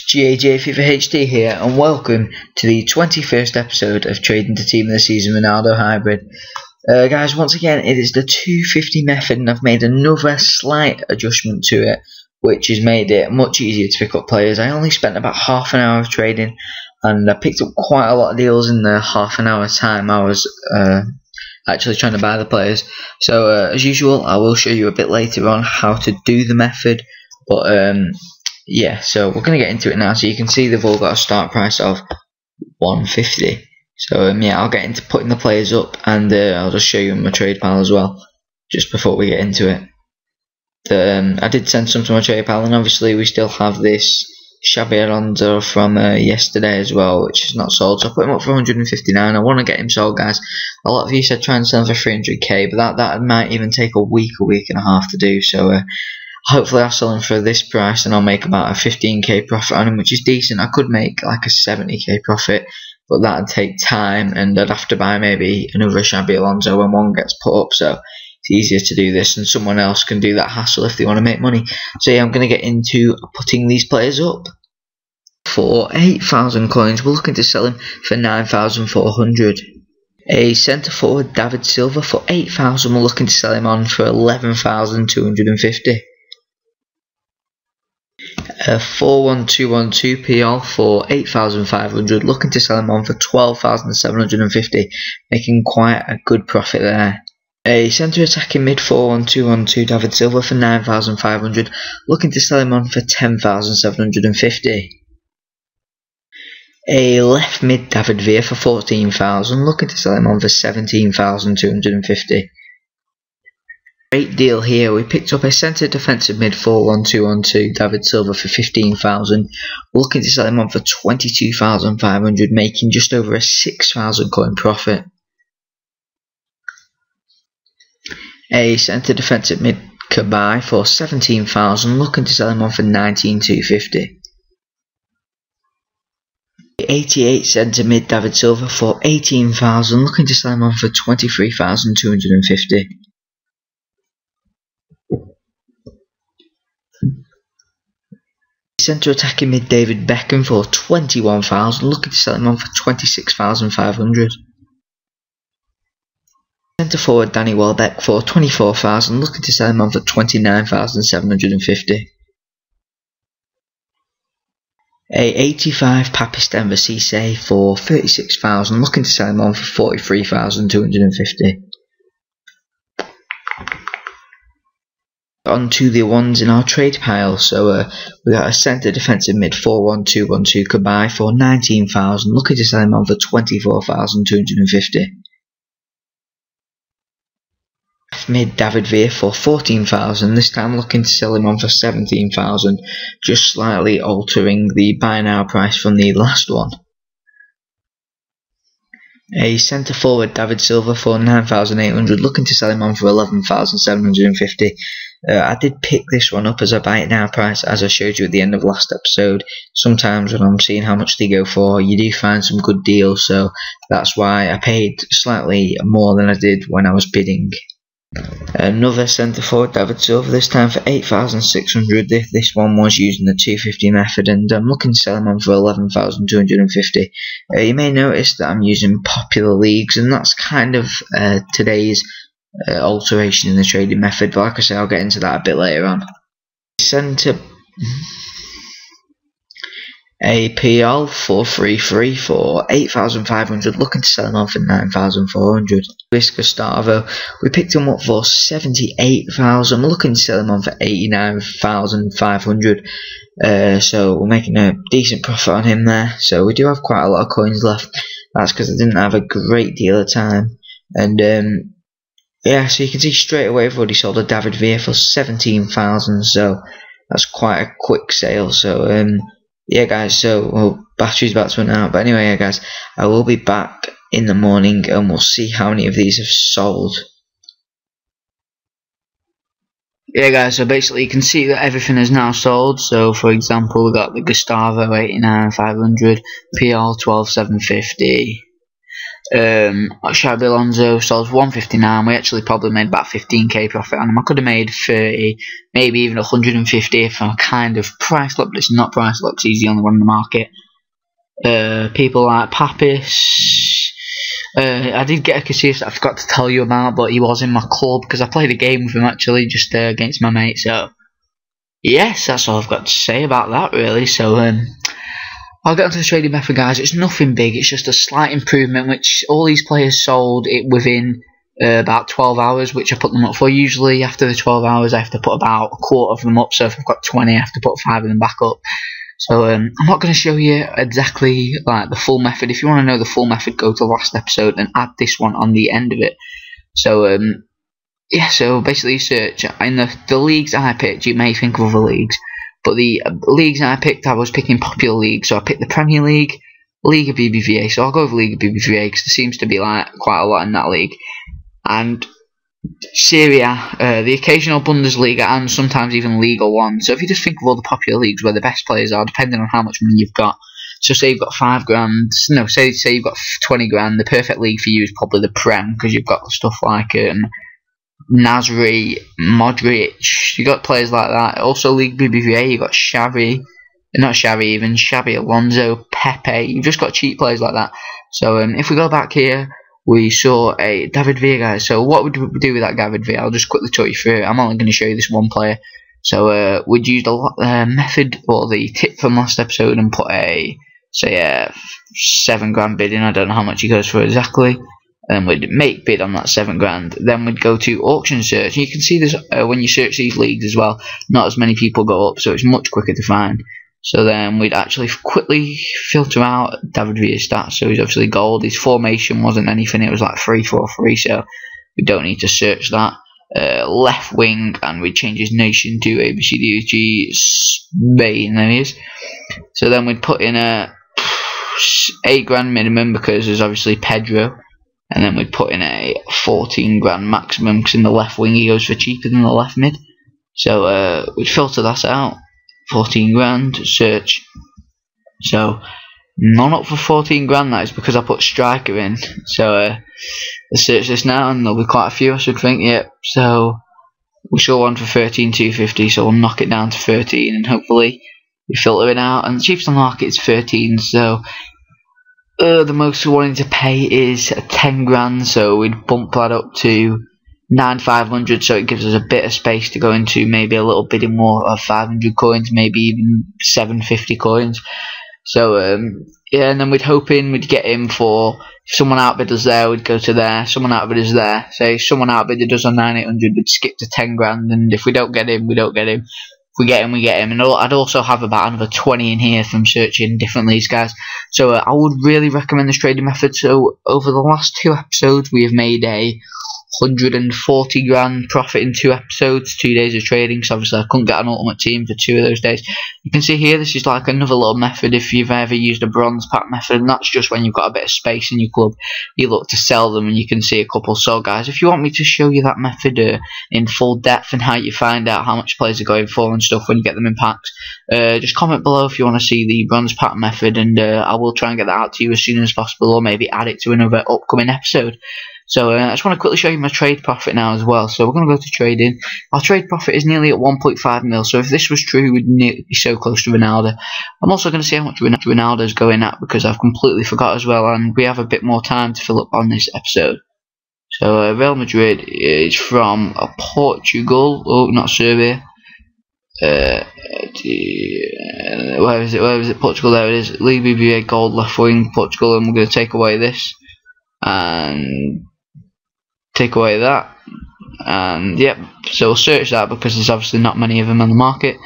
GAJ Fifa HD here, and welcome to the 21st episode of Trading to Team of the Season Ronaldo Hybrid. Guys, once again, it is the 250 method, and I've made another slight adjustment to it, which has made it much easier to pick up players. I only spent about half an hour of trading, and I picked up quite a lot of deals in the half an hour time I was actually trying to buy the players. So, as usual, I will show you a bit later on how to do the method, but yeah, so we're going to get into it now. So you can see they've all got a start price of 150. So yeah, I'll get into putting the players up, and I'll just show you my trade pal as well, just before we get into it. I did send some to my trade pal, and obviously we still have this Xabi Alonso from yesterday as well, which is not sold. So I put him up for 159. I want to get him sold, guys. A lot of you said try and sell him for 300k, but that might even take a week and a half to do. So hopefully I'll sell him for this price, and I'll make about a 15k profit on him, which is decent. I could make like a 70k profit, but that'd take time, and I'd have to buy maybe another Xabi Alonso when one gets put up. So it's easier to do this, and someone else can do that hassle if they want to make money. So yeah, I'm going to get into putting these players up. For 8,000 coins, we're looking to sell him for 9,400. A centre forward, David Silva, for 8,000, we're looking to sell him on for 11,250. A 4-1-2-1-2 PL for 8,500, looking to sell him on for 12,750, making quite a good profit there. A centre attacking mid 4-1-2-1-2 David Silva for 9,500, looking to sell him on for 10,750. A left mid David Villa for 14,000, looking to sell him on for 17,250. Great deal here. We picked up a centre defensive mid 4-1-2-1-2 David Silva for 15,000. We're looking to sell him on for 22,500, making just over a 6,000 coin profit. A centre defensive mid Kabay for 17,000, looking to sell him on for 19,250. 88 centre mid David Silva for 18,000, looking to sell him on for 23,250. Centre attacking mid David Beckham for 21,000, looking to sell him on for 26,500. Centre forward Danny Welbeck for 24,000, looking to sell him on for 29,750. A 85 Papistan Cisse for 36,000, looking to sell him on for 43,250. On to the ones in our trade pile. So we got a centre defensive mid 4-1-2-1-2 Kabay for 19,000, looking to sell him on for 24,250. Mid David Villa for 14,000, this time looking to sell him on for 17,000, just slightly altering the buy now price from the last one. A centre forward David Silva for 9,800, looking to sell him on for 11,750. I did pick this one up as a buy it now price, as I showed you at the end of last episode. Sometimes when I'm seeing how much they go for, you do find some good deals, so that's why I paid slightly more than I did when I was bidding. Another centre forward David Silva, this time for 8,600. This one was using the 250 method, and I'm looking to sell him on for 11,250. You may notice that I'm using popular leagues, and that's kind of today's alteration in the trading method, but like I say, I'll get into that a bit later on. Centre a PL 433 for 8,500, looking to sell him on for 9,400. Luis Gustavo, we picked him up for 78,000, we're looking to sell him on for 89,500. So we're making a decent profit on him there. So we do have quite a lot of coins left. That's because I didn't have a great deal of time. And yeah, so you can see straight away I've already sold a David Villa for 17,000, so that's quite a quick sale. So yeah guys, so battery's about to run out, but anyway, yeah guys, I will be back in the morning and we'll see how many of these have sold. Yeah guys, so basically you can see that everything is now sold. So for example, we got the Gustavo 89,500, PL 12,750, Xabi Alonso sold 159. We actually probably made about 15k profit on him. I could have made 30, maybe even 150 if I'm kind of price locked, but it's not price locked, he's the only one in the market. People like Papis. I did get a Casillas that I forgot to tell you about, but he was in my club because I played a game with him actually, just against my mate. So yes, that's all I've got to say about that really. So I'll get onto the trading method, guys. It's nothing big, it's just a slight improvement, which all these players sold it within about 12 hours, which I put them up for. Usually after the 12 hours I have to put about a quarter of them up, so if I've got 20 I have to put 5 of them back up. So I'm not going to show you exactly like the full method. If you want to know the full method, go to the last episode and add this one on the end of it. So yeah, so basically you search in the leagues I picked. You may think of other leagues, but the leagues I picked, I was picking popular leagues. So I picked the Premier League, League of BBVA. So I'll go over League of BBVA because there seems to be like quite a lot in that league, and Serie A, the occasional Bundesliga, and sometimes even Liga 1. So if you just think of all the popular leagues where the best players are, depending on how much money you've got. So say you've got 5 grand, no, say you've got 20 grand, the perfect league for you is probably the Prem, because you've got stuff like Nasri, Modric, you got players like that. Also League BBVA, you got Xavi, not Xavi even, Xabi Alonso, Pepe, you've just got cheap players like that. So if we go back here, we saw a David Villa, guys. So what would we do with that David Villa? I'll just quickly talk you through it. I'm only going to show you this one player. So we'd used a method or the tip from last episode and put a, say, a 7 grand bid in. I don't know how much he goes for exactly. And we'd make bid on that 7 grand. Then we'd go to auction search. And you can see this when you search these leagues as well. Not as many people go up, so it's much quicker to find. So then we'd actually quickly filter out David Villa's stats. So he's obviously gold. His formation wasn't anything. It was like 3-4-3. So we don't need to search that. Left wing, and we'd change his nation to ABCDG Spain. There he is. So then we'd put in a 8 grand minimum because there's obviously Pedro. And then we'd put in a 14 grand maximum because in the left wing he goes for cheaper than the left mid. So we'd filter that out. 14 grand, search. So none up for 14 grand, that is because I put striker in. So let's search this now and there'll be quite a few, I should think. Yep. So we saw one for 13,250, so we'll knock it down to 13 and hopefully we filter it out. And the cheapest on the market is 13, so the most we're wanting to pay is 10 grand, so we'd bump that up to 9,500, so it gives us a bit of space to go into maybe a little bidding more of 500 coins, maybe even 750 coins. So yeah, and then we'd hoping we'd get him for, if someone outbid us there, we'd go to there, someone outbid us there. Say someone outbidded us on 9,800, we'd skip to 10 grand, and if we don't get him, we don't get him. If we get him, we get him. And I'd also have about another 20 in here from searching different leagues, guys. So I would really recommend this trading method. So over the last 2 episodes, we have made a 140 grand profit in 2 episodes, 2 days of trading. So obviously I couldn't get an ultimate team for 2 of those days. You can see here, this is like another little method if you've ever used a bronze pack method, and that's just when you've got a bit of space in your club, you look to sell them and you can see a couple. So guys, if you want me to show you that method in full depth and how you find out how much players are going for and stuff when you get them in packs, just comment below if you want to see the bronze pack method, and I will try and get that out to you as soon as possible, or maybe add it to another upcoming episode. So I just want to quickly show you my trade profit now as well. So we're going to go to trading. Our trade profit is nearly at 1.5 mil. So if this was true, we'd be so close to Ronaldo. I'm also going to see how much Ronaldo's going at because I've completely forgot as well, and we have a bit more time to fill up on this episode. So Real Madrid is from Portugal. Oh, not Serbia. Where is it? Portugal. There it is. League BBVA gold left wing, Portugal, and we're going to take away this and take away that, and yep. So we'll search that because there's obviously not many of them on the market.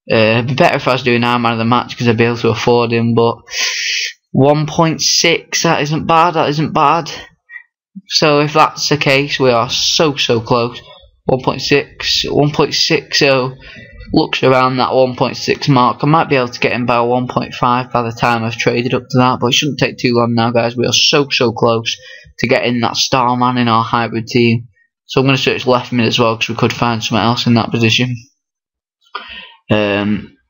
It'd be better if I was doing our man of the match because I'd be able to afford him, but 1.6, that isn't bad. That isn't bad. So if that's the case, we are so close. 1.6, so looks around that 1.6 mark. I might be able to get him by 1.5 by the time I've traded up to that, but it shouldn't take too long now, guys. We are so close to getting that star man in our hybrid team. So I'm going to search left mid as well because we could find someone else in that position.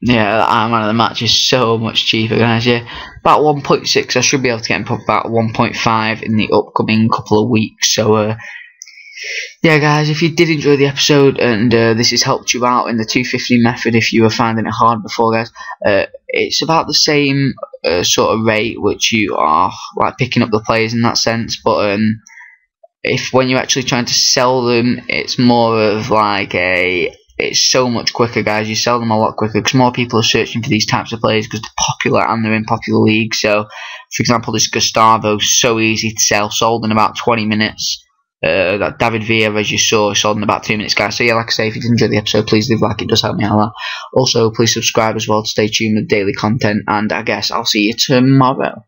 Yeah, Iron Man of the match is so much cheaper, guys. Yeah, about 1.6. I should be able to get him for about 1.5 in the upcoming couple of weeks. So, yeah, guys, if you did enjoy the episode and this has helped you out in the 250 method, if you were finding it hard before, guys, it's about the same sort of rate which you are like picking up the players in that sense, but if when you're actually trying to sell them, it's more of like it's so much quicker, guys. You sell them a lot quicker because more people are searching for these types of players because they're popular and they're in popular leagues. So, for example, this Gustavo, so easy to sell, sold in about 20 minutes. That David Villa, as you saw, sold in about 2 minutes, guys. So yeah, like I say, if you did enjoy the episode, please leave a like, it does help me out a lot. Also, please subscribe as well to stay tuned with daily content, and I guess I'll see you tomorrow.